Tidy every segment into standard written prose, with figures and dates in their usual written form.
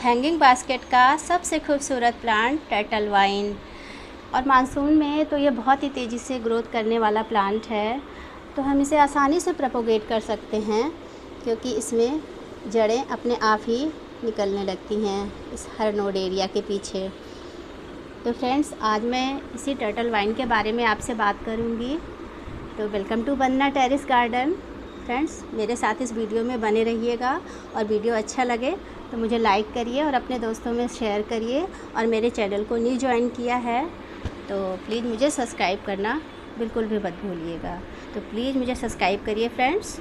Hanging basket का सबसे खूबसूरत प्लांट टर्टल वाइन। और मानसून में तो ये बहुत ही तेज़ी से ग्रोथ करने वाला प्लांट है, तो हम इसे आसानी से प्रोपोगेट कर सकते हैं क्योंकि इसमें जड़ें अपने आप ही निकलने लगती हैं इस हर नोड एरिया के पीछे। तो फ्रेंड्स, आज मैं इसी टर्टल वाइन के बारे में आपसे बात करूंगी। तो welcome to Vandana terrace garden. Friends, मेरे साथ इस वीडियो में बने रहिएगा और वीडियो अच्छा लगे तो मुझे लाइक करिए और अपने दोस्तों में शेयर करिए। और मेरे चैनल को न्यू ज्वाइन किया है तो प्लीज़ मुझे सब्सक्राइब करना बिल्कुल भी मत भूलिएगा। तो प्लीज़ मुझे सब्सक्राइब करिए फ्रेंड्स।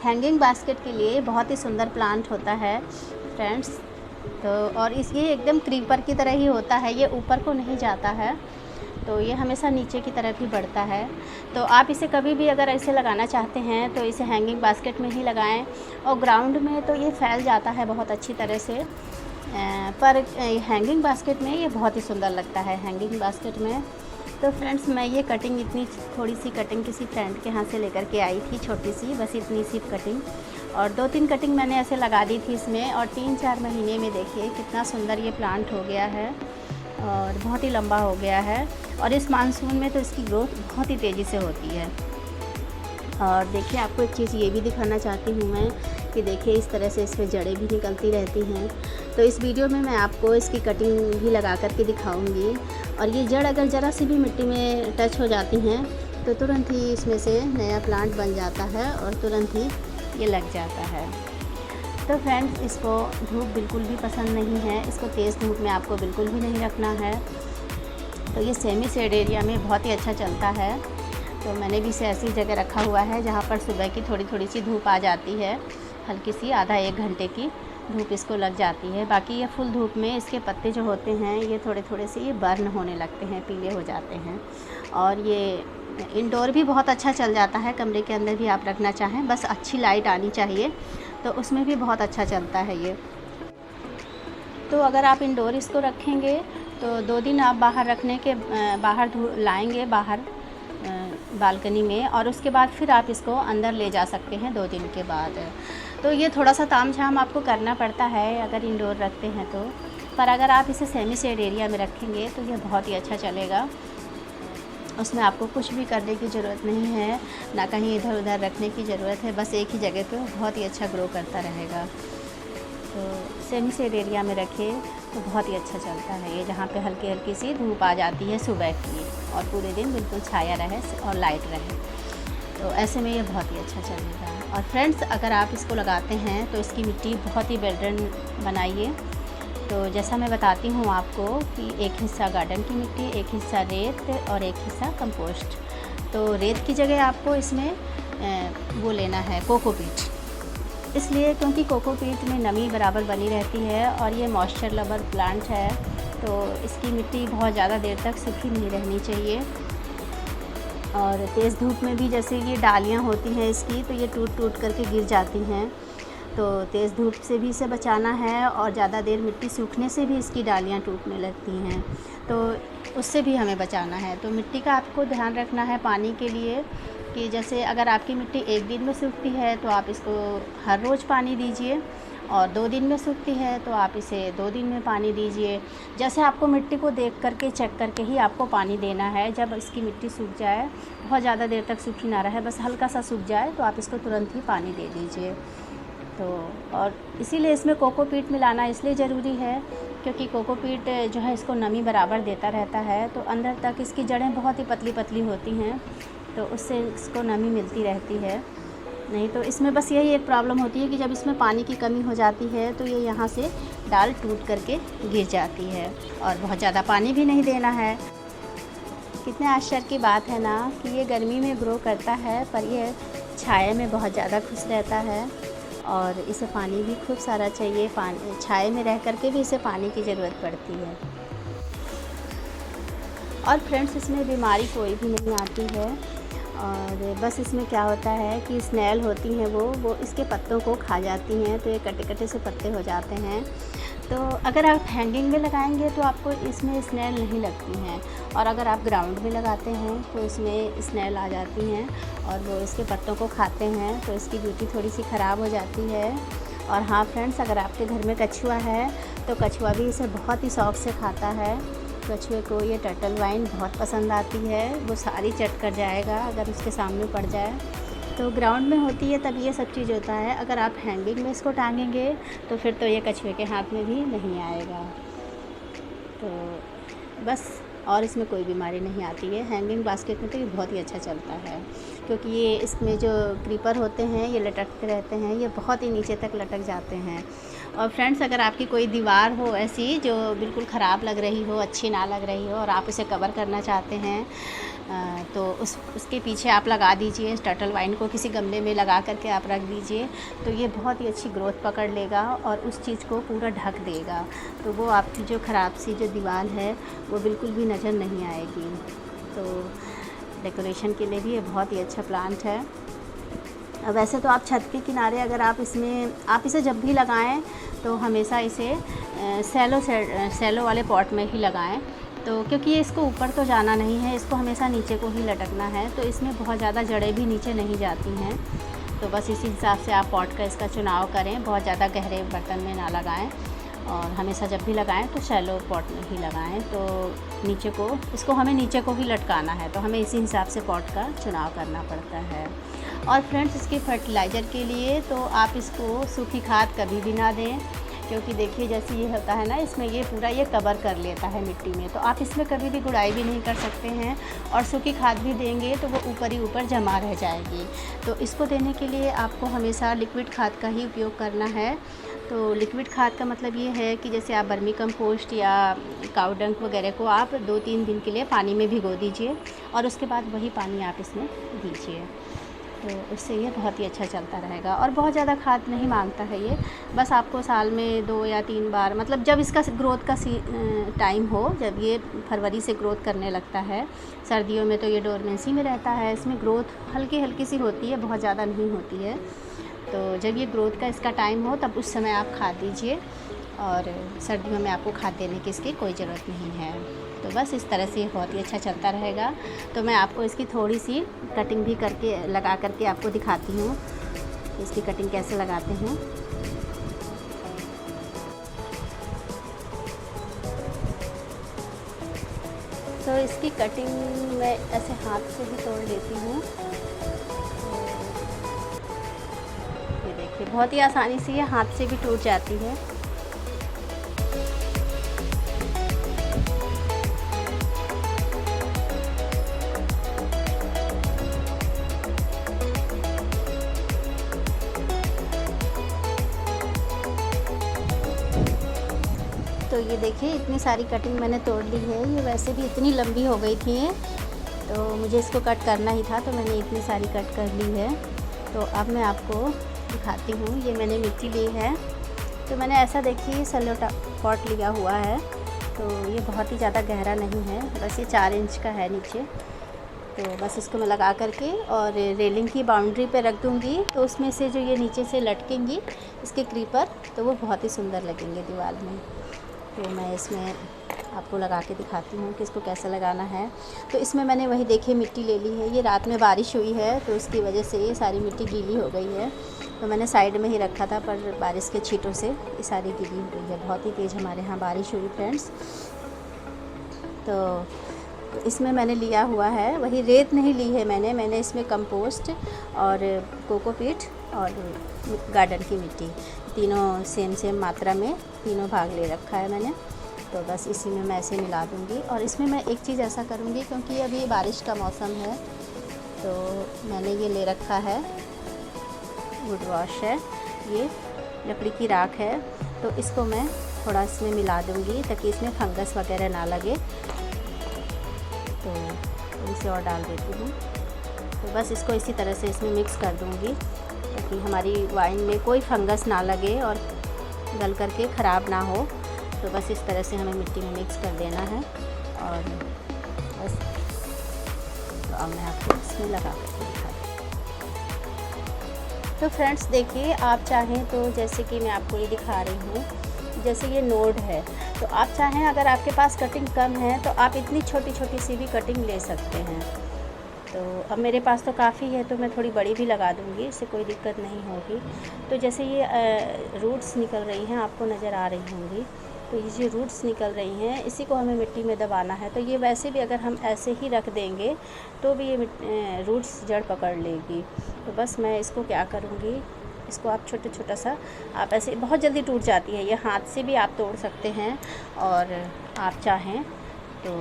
हैंगिंग बास्केट के लिए बहुत ही सुंदर प्लांट होता है फ्रेंड्स। तो और ये एकदम क्रीपर की तरह ही होता है, ये ऊपर को नहीं जाता है, तो ये हमेशा नीचे की तरफ ही बढ़ता है। तो आप इसे कभी भी अगर ऐसे लगाना चाहते हैं तो इसे हैंगिंग बास्केट में ही लगाएं। और ग्राउंड में तो ये फैल जाता है बहुत अच्छी तरह से, पर हैंगिंग बास्केट में ये बहुत ही सुंदर लगता है हैंगिंग बास्केट में। तो फ्रेंड्स, मैं ये कटिंग थोड़ी सी कटिंग किसी फ्रेंड के यहाँ से लेकर के आई थी, छोटी सी, बस इतनी सी कटिंग, और 2-3 कटिंग मैंने ऐसे लगा दी थी इसमें। और 3-4 महीने में देखिए कितना सुंदर ये प्लांट हो गया है और बहुत ही लंबा हो गया है। और इस मानसून में तो इसकी ग्रोथ बहुत ही तेज़ी से होती है। और देखिए, आपको एक चीज़ ये भी दिखाना चाहती हूँ मैं कि देखिए इस तरह से इसमें जड़ें भी निकलती रहती हैं। तो इस वीडियो में मैं आपको इसकी कटिंग भी लगा करके दिखाऊंगी। और ये जड़ अगर ज़रा सी भी मिट्टी में टच हो जाती हैं तो तुरंत ही इसमें से नया प्लांट बन जाता है और तुरंत ही ये लग जाता है। तो फ्रेंड्स, इसको धूप बिल्कुल भी पसंद नहीं है, इसको तेज़ धूप में आपको बिल्कुल भी नहीं रखना है। तो ये सेमी शेड एरिया में बहुत ही अच्छा चलता है। तो मैंने भी इसे ऐसी जगह रखा हुआ है जहाँ पर सुबह की थोड़ी सी धूप आ जाती है, हल्की सी, आधा 1 घंटे की धूप इसको लग जाती है। बाकी ये फुल धूप में इसके पत्ते जो होते हैं ये थोड़े से ये बर्न होने लगते हैं, पीले हो जाते हैं। और ये इंडोर भी बहुत अच्छा चल जाता है, कमरे के अंदर भी आप रखना चाहें, बस अच्छी लाइट आनी चाहिए, तो उसमें भी बहुत अच्छा चलता है ये। तो अगर आप इंडोर इसको रखेंगे तो 2 दिन आप बाहर रखने के बाहर लाएंगे बाहर बालकनी में, और उसके बाद फिर आप इसको अंदर ले जा सकते हैं 2 दिन के बाद। तो ये थोड़ा सा तामझाम आपको करना पड़ता है अगर इंडोर रखते हैं तो, पर अगर आप इसे सेमी शेड एरिया में रखेंगे तो ये बहुत ही अच्छा चलेगा। उसमें आपको कुछ भी करने की ज़रूरत नहीं है, ना कहीं इधर उधर रखने की ज़रूरत है, बस एक ही जगह पे बहुत ही अच्छा ग्रो करता रहेगा। तो सेमी शेड एरिया में रखें तो बहुत ही अच्छा चलता है ये, जहाँ पे हल्की सी धूप आ जाती है सुबह की और पूरे दिन बिल्कुल छाया रहे और लाइट रहे, तो ऐसे में ये बहुत ही अच्छा चलेगा। और फ्रेंड्स, अगर आप इसको लगाते हैं तो इसकी मिट्टी बहुत ही वेल बनाइए। तो जैसा मैं बताती हूँ आपको कि एक हिस्सा गार्डन की मिट्टी, एक हिस्सा रेत और एक हिस्सा कंपोस्ट। तो रेत की जगह आपको इसमें वो लेना है कोकोपीट, इसलिए क्योंकि कोकोपीट में नमी बराबर बनी रहती है और ये मॉइस्चर लवर प्लांट है, तो इसकी मिट्टी बहुत ज़्यादा देर तक सूखी नहीं रहनी चाहिए। और तेज़ धूप में भी जैसे ये डालियाँ होती हैं इसकी, तो ये टूट करके गिर जाती हैं, तो तेज़ धूप से भी इसे बचाना है और ज़्यादा देर मिट्टी सूखने से भी इसकी डालियाँ टूटने लगती हैं, तो उससे भी हमें बचाना है। तो मिट्टी का आपको ध्यान रखना है पानी के लिए कि जैसे अगर आपकी मिट्टी 1 दिन में सूखती है तो आप इसको हर रोज़ पानी दीजिए, और 2 दिन में सूखती है तो आप इसे 2 दिन में पानी दीजिए। जैसे आपको मिट्टी को देख करके, चेक करके ही आपको पानी देना है। जब इसकी मिट्टी सूख जाए, बहुत ज़्यादा देर तक सूखी ना रहे, बस हल्का सा सूख जाए, तो आप इसको तुरंत ही पानी दे दीजिए। तो और इसीलिए इसमें कोकोपीट मिलाना इसलिए ज़रूरी है क्योंकि कोकोपीट जो है इसको नमी बराबर देता रहता है, तो अंदर तक इसकी जड़ें बहुत ही पतली होती हैं, तो उससे इसको नमी मिलती रहती है। नहीं तो इसमें बस यही एक प्रॉब्लम होती है कि जब इसमें पानी की कमी हो जाती है तो ये यहाँ से डाल टूट करके गिर जाती है, और बहुत ज़्यादा पानी भी नहीं देना है। कितने आश्चर्य की बात है ना कि ये गर्मी में ग्रो करता है, पर ये छाया में बहुत ज़्यादा खुश रहता है और इसे पानी भी खूब सारा चाहिए। पानी छाया में रह करके भी इसे पानी की ज़रूरत पड़ती है। और फ्रेंड्स, इसमें बीमारी कोई भी नहीं आती है, और बस इसमें क्या होता है कि स्नेल होती हैं वो इसके पत्तों को खा जाती हैं, तो ये कटे से पत्ते हो जाते हैं। तो अगर आप हैंगिंग में लगाएंगे तो आपको इसमें स्नेल नहीं लगती हैं, और अगर आप ग्राउंड में लगाते हैं तो इसमें स्नेल आ जाती हैं और वो इसके पत्तों को खाते हैं, तो इसकी ब्यूटी थोड़ी सी ख़राब हो जाती है। और हाँ फ्रेंड्स, अगर आपके घर में कछुआ है तो कछुआ भी इसे बहुत ही शौक़ से खाता है। कछुए को ये टर्टल वाइन बहुत पसंद आती है, वो सारी चट कर जाएगा अगर उसके सामने पड़ जाए। तो ग्राउंड में होती है तब ये सब चीज़ होता है। अगर आप हैंगिंग में इसको टांगेंगे तो फिर तो ये कछुए के हाथ में भी नहीं आएगा। तो बस, और इसमें कोई बीमारी नहीं आती है। हैंगिंग बास्केट में तो ये बहुत ही अच्छा चलता है, क्योंकि ये इसमें जो क्रीपर होते हैं ये लटकते रहते हैं, ये बहुत ही नीचे तक लटक जाते हैं। और फ्रेंड्स, अगर आपकी कोई दीवार हो ऐसी जो बिल्कुल ख़राब लग रही हो, अच्छी ना लग रही हो, और आप उसे कवर करना चाहते हैं, तो उसके पीछे आप लगा दीजिए टर्टल वाइन को, किसी गमले में लगा करके आप रख दीजिए, तो ये बहुत ही अच्छी ग्रोथ पकड़ लेगा और उस चीज़ को पूरा ढक देगा। तो वो आपकी जो ख़राब सी जो दीवार है वो बिल्कुल भी नज़र नहीं आएगी। तो डेकोरेशन के लिए भी ये बहुत ही अच्छा प्लांट है। वैसे तो आप छत के किनारे अगर आप इसे जब भी लगाएं तो हमेशा इसे सैलो वाले पॉट में ही लगाएं, तो क्योंकि ये इसको ऊपर तो जाना नहीं है, इसको हमेशा नीचे को ही लटकना है, तो इसमें बहुत ज़्यादा जड़ें भी नीचे नहीं जाती हैं। तो बस इसी हिसाब से आप पॉट का इसका चुनाव करें, बहुत ज़्यादा गहरे बर्तन में ना लगाएं, और हमेशा जब भी लगाएं तो शैलो पॉट में ही लगाएं। तो इसको हमें नीचे को ही लटकाना है, तो हमें इसी हिसाब से पॉट का चुनाव करना पड़ता है। और फ्रेंड्स, इसके फर्टिलाइज़र के लिए तो आप इसको सूखी खाद कभी भी ना दें, क्योंकि देखिए जैसे ये होता है ना, इसमें ये पूरा ये कवर कर लेता है मिट्टी में, तो आप इसमें कभी भी गुड़ाई भी नहीं कर सकते हैं, और सूखी खाद भी देंगे तो वो ऊपर ही ऊपर जमा रह जाएगी। तो इसको देने के लिए आपको हमेशा लिक्विड खाद का ही उपयोग करना है। तो लिक्विड खाद का मतलब ये है कि जैसे आप वर्मी कंपोस्ट या काऊ डंक वगैरह को आप 2-3 दिन के लिए पानी में भिगो दीजिए, और उसके बाद वही पानी आप इसमें दीजिए, तो उससे ये बहुत ही अच्छा चलता रहेगा। और बहुत ज़्यादा खाद नहीं मांगता है ये, बस आपको साल में 2 या 3 बार, मतलब जब इसका ग्रोथ का टाइम हो, जब ये फरवरी से ग्रोथ करने लगता है, सर्दियों में तो ये डोरमेंसी में रहता है, इसमें ग्रोथ हल्की हल्की सी होती है, बहुत ज़्यादा नहीं होती है। तो जब ये ग्रोथ का इसका टाइम हो तब उस समय आप खाद दीजिए, और सर्दियों में आपको खाद देने की इसकी कोई ज़रूरत नहीं है। तो बस इस तरह से बहुत ही अच्छा चलता रहेगा। तो मैं आपको इसकी थोड़ी सी कटिंग भी लगा करके आपको दिखाती हूँ, इसकी कटिंग कैसे लगाते हैं। तो इसकी कटिंग मैं ऐसे हाथ से भी तोड़ लेती हूँ। ये देखिए बहुत ही आसानी से ये हाथ से भी टूट जाती है। तो ये देखिए इतनी सारी कटिंग मैंने तोड़ ली है। ये वैसे भी इतनी लंबी हो गई थी, तो मुझे इसको कट करना ही था, तो मैंने इतनी सारी कट कर ली है। तो अब मैं आपको दिखाती हूँ। ये मैंने मिट्टी ली है, तो मैंने ऐसा देखिए सेलो पॉट लिया हुआ है, तो ये बहुत ही ज़्यादा गहरा नहीं है, बस ये 4 इंच का है नीचे। तो बस इसको मैं लगा करके और रेलिंग की बाउंड्री पे रख दूँगी, तो उसमें से जो ये नीचे से लटकेंगी इसके क्रीपर, तो वो बहुत ही सुंदर लगेंगे दीवार में। तो मैं इसमें आपको लगा के दिखाती हूँ कि इसको कैसे लगाना है। तो इसमें मैंने वही देखिए मिट्टी ले ली है। ये रात में बारिश हुई है, तो उसकी वजह से ये सारी मिट्टी गीली हो गई है, तो मैंने साइड में ही रखा था, पर बारिश के छींटों से ये सारी गीली हो गई है। बहुत ही तेज़ हमारे यहाँ बारिश हुई फ्रेंड्स। तो इसमें मैंने लिया हुआ है, वही रेत नहीं ली है मैंने इसमें कंपोस्ट और कोकोपीट और गार्डन की मिट्टी, तीनों सेम मात्रा में तीनों भाग ले रखा है मैंने। तो बस इसी में मैं ऐसे मिला दूँगी। और इसमें मैं एक चीज़ ऐसा करूँगी, क्योंकि अभी बारिश का मौसम है, तो मैंने ये ले रखा है वुड वॉश है, ये लकड़ी की राख है, तो इसको मैं थोड़ा इसमें मिला दूँगी ताकि इसमें फंगस वगैरह ना लगे। तो इसे और डाल देती हूँ। तो बस इसको इसी तरह से इसमें मिक्स कर दूँगी ताकि हमारी वाइन में कोई फंगस ना लगे और गल करके ख़राब ना हो। तो बस इस तरह से हमें मिट्टी में मिक्स कर देना है। और बस तो अब मैं आपको इसमें लगा कर दिखाती हूँ। तो फ्रेंड्स देखिए, आप चाहें तो जैसे कि मैं आपको ये दिखा रही हूँ, जैसे ये नोड है, तो आप चाहें अगर आपके पास कटिंग कम है तो आप इतनी छोटी छोटी सी भी कटिंग ले सकते हैं। तो अब मेरे पास तो काफ़ी है, तो मैं थोड़ी बड़ी भी लगा दूँगी, इससे कोई दिक्कत नहीं होगी। तो जैसे ये रूट्स निकल रही हैं, आपको नज़र आ रही होंगी, तो ये जो रूट्स निकल रही हैं इसी को हमें मिट्टी में दबाना है। तो ये वैसे भी अगर हम ऐसे ही रख देंगे तो भी ये रूट्स जड़ पकड़ लेगी। तो बस मैं इसको क्या करूँगी, इसको आप छोटा छोटा सा, आप ऐसे, बहुत जल्दी टूट जाती है ये, हाथ से भी आप तोड़ सकते हैं और आप चाहें तो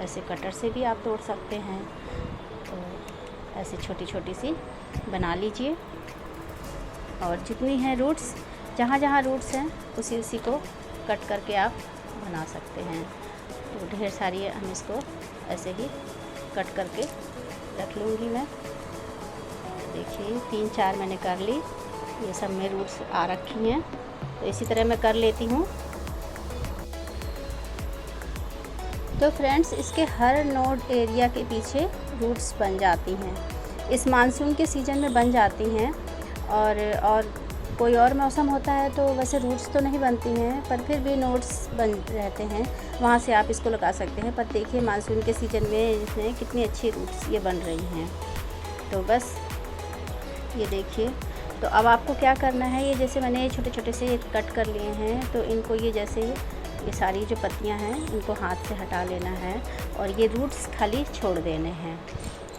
ऐसे कटर से भी आप तोड़ सकते हैं। तो ऐसे छोटी छोटी सी बना लीजिए और जितनी हैं रूट्स, जहाँ जहाँ रूट्स हैं उसी उसी को कट करके आप बना सकते हैं। तो ढेर सारी हम इसको ऐसे ही कट करके रख लूँगी मैं। देखिए 3-4 मैंने कर ली, ये सब में रूट्स आ रखी हैं, तो इसी तरह मैं कर लेती हूँ। तो फ्रेंड्स इसके हर नोड एरिया के पीछे रूट्स बन जाती हैं, इस मानसून के सीज़न में बन जाती हैं। और कोई और मौसम होता है तो वैसे रूट्स तो नहीं बनती हैं, पर फिर भी नोड्स बन रहते हैं, वहाँ से आप इसको लगा सकते हैं। पर देखिए मानसून के सीज़न में इसमें कितनी अच्छी रूट्स ये बन रही हैं। तो बस ये देखिए, तो अब आपको क्या करना है, ये जैसे मैंने छोटे छोटे से कट कर लिए हैं, तो इनको ये जैसे ये सारी जो पत्तियां हैं इनको हाथ से हटा लेना है और ये रूट्स खाली छोड़ देने हैं।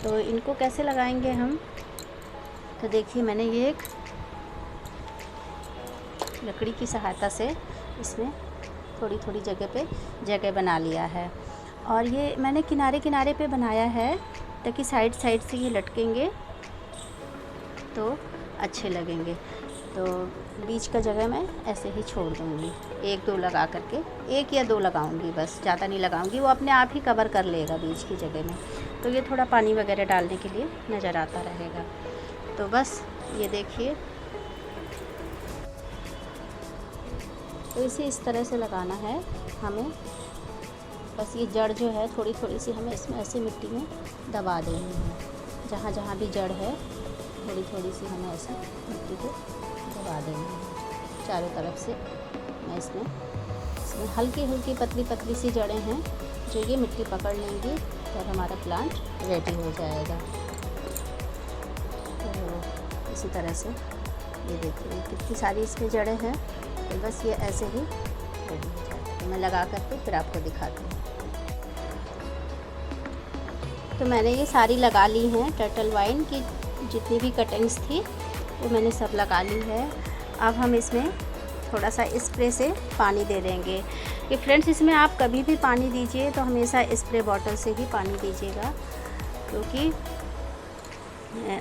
तो इनको कैसे लगाएंगे हम, तो देखिए मैंने ये एक लकड़ी की सहायता से इसमें थोड़ी थोड़ी जगह पे जगह बना लिया है और ये मैंने किनारे किनारे पे बनाया है ताकि साइड साइड से ये लटकेंगे तो अच्छे लगेंगे। तो बीच का जगह मैं ऐसे ही छोड़ दूँगी, 1-2 लगा करके, 1 या 2 लगाऊंगी, बस ज़्यादा नहीं लगाऊंगी, वो अपने आप ही कवर कर लेगा बीच की जगह में। तो ये थोड़ा पानी वगैरह डालने के लिए नज़र आता रहेगा। तो बस ये देखिए, तो इसे इस तरह से लगाना है हमें। बस ये जड़ जो है थोड़ी थोड़ी सी हमें इसमें ऐसे मिट्टी में दबा देनी है, जहाँ जहाँ भी जड़ है थोड़ी थोड़ी सी हमें ऐसे मिट्टी को दबा देनी है चारों तरफ से। मैं इसमें हल्की हल्की पतली पतली सी जड़ें हैं जो ये मिट्टी पकड़ लेंगी और हमारा प्लांट रेडी हो जाएगा। तो इसी तरह से ये देखिए कितनी सारी इसमें जड़ें हैं, तो बस ये ऐसे ही रेडी हो जाएगा। तो मैं लगा करके फिर आपको दिखाती हूँ। तो मैंने ये सारी लगा ली हैं, टर्टल वाइन की जितनी भी कटिंग्स थी वो मैंने सब लगा ली है। अब हम इसमें थोड़ा सा स्प्रे से पानी दे देंगे कि फ्रेंड्स इसमें आप कभी भी पानी दीजिए तो हमेशा स्प्रे बॉटल से ही पानी दीजिएगा, क्योंकि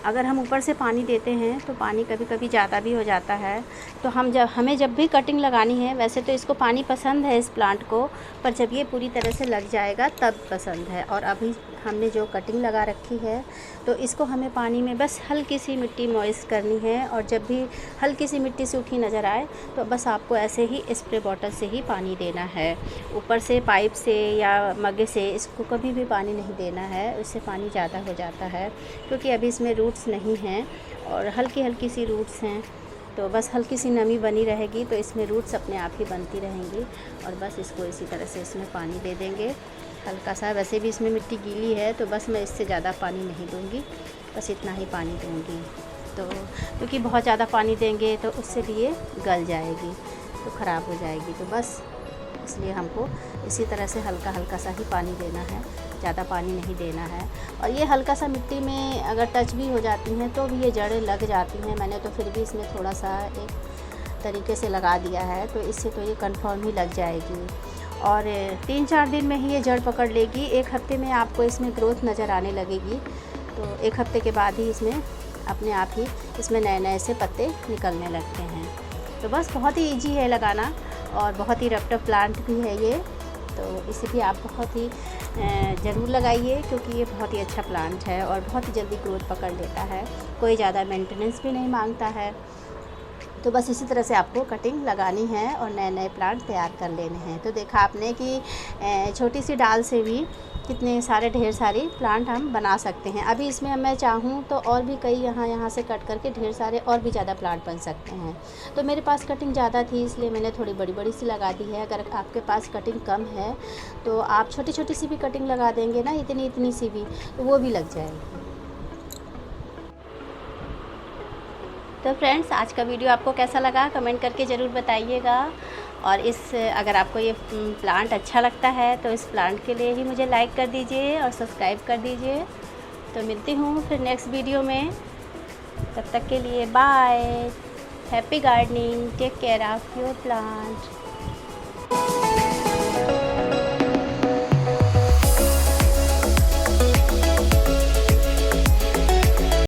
अगर हम ऊपर से पानी देते हैं तो पानी कभी कभी ज़्यादा भी हो जाता है। तो हमें जब भी कटिंग लगानी है, वैसे तो इसको पानी पसंद है इस प्लांट को, पर जब ये पूरी तरह से लग जाएगा तब पसंद है। और अभी हमने जो कटिंग लगा रखी है तो इसको हमें पानी में बस हल्की सी मिट्टी मॉइस्ट करनी है, और जब भी हल्की सी मिट्टी सूखी नज़र आए तो बस आपको ऐसे ही स्प्रे बॉटल से ही पानी देना है। ऊपर से पाइप से या मग्गे से इसको कभी भी पानी नहीं देना है, उससे पानी ज़्यादा हो जाता है, क्योंकि अभी इसमें रूट्स नहीं हैं और हल्की हल्की सी रूट्स हैं। तो बस हल्की सी नमी बनी रहेगी तो इसमें रूट्स अपने आप ही बनती रहेंगी। और बस इसको इसी तरह से इसमें पानी दे देंगे हल्का सा। वैसे भी इसमें मिट्टी गीली है तो बस मैं इससे ज़्यादा पानी नहीं दूंगी, बस इतना ही पानी दूंगी। तो क्योंकि बहुत ज़्यादा पानी देंगे तो उससे भी ये गल जाएगी तो ख़राब हो जाएगी। तो बस इसलिए हमको इसी तरह से हल्का हल्का सा ही पानी देना है, ज़्यादा पानी नहीं देना है। और ये हल्का सा मिट्टी में अगर टच भी हो जाती हैं तो भी ये जड़ें लग जाती हैं। मैंने तो फिर भी इसमें थोड़ा सा एक तरीके से लगा दिया है, तो इससे तो ये कंफर्म ही लग जाएगी। और 3-4 दिन में ही ये जड़ पकड़ लेगी। 1 हफ्ते में आपको इसमें ग्रोथ नज़र आने लगेगी। तो 1 हफ्ते के बाद ही इसमें अपने आप ही इसमें नए नए से पत्ते निकलने लगते हैं। तो बस बहुत ही ईजी है लगाना और बहुत ही रफ प्लांट भी है ये। तो इसे भी आप बहुत ही ज़रूर लगाइए, क्योंकि ये बहुत ही अच्छा प्लांट है और बहुत ही जल्दी ग्रोथ पकड़ लेता है, कोई ज़्यादा मेंटेनेंस भी नहीं मांगता है। तो बस इसी तरह से आपको कटिंग लगानी है और नए नए प्लांट तैयार कर लेने हैं। तो देखा आपने कि छोटी सी डाल से भी कितने सारे ढेर सारी प्लांट हम बना सकते हैं। अभी इसमें मैं चाहूँ तो और भी कई यहाँ से कट करके ढेर सारे और भी ज़्यादा प्लांट बन सकते हैं। तो मेरे पास कटिंग ज़्यादा थी इसलिए मैंने थोड़ी बड़ी बड़ी सी लगा दी है। अगर आपके पास कटिंग कम है तो आप छोटी छोटी सी भी कटिंग लगा देंगे ना, इतनी इतनी सी भी, तो वो भी लग जाएगी। तो फ्रेंड्स, आज का वीडियो आपको कैसा लगा कमेंट करके ज़रूर बताइएगा। और अगर आपको ये प्लांट अच्छा लगता है तो इस प्लांट के लिए ही मुझे लाइक कर दीजिए और सब्सक्राइब कर दीजिए। तो मिलती हूँ फिर नेक्स्ट वीडियो में, तब तक के लिए bye. Happy gardening, take care of your plant.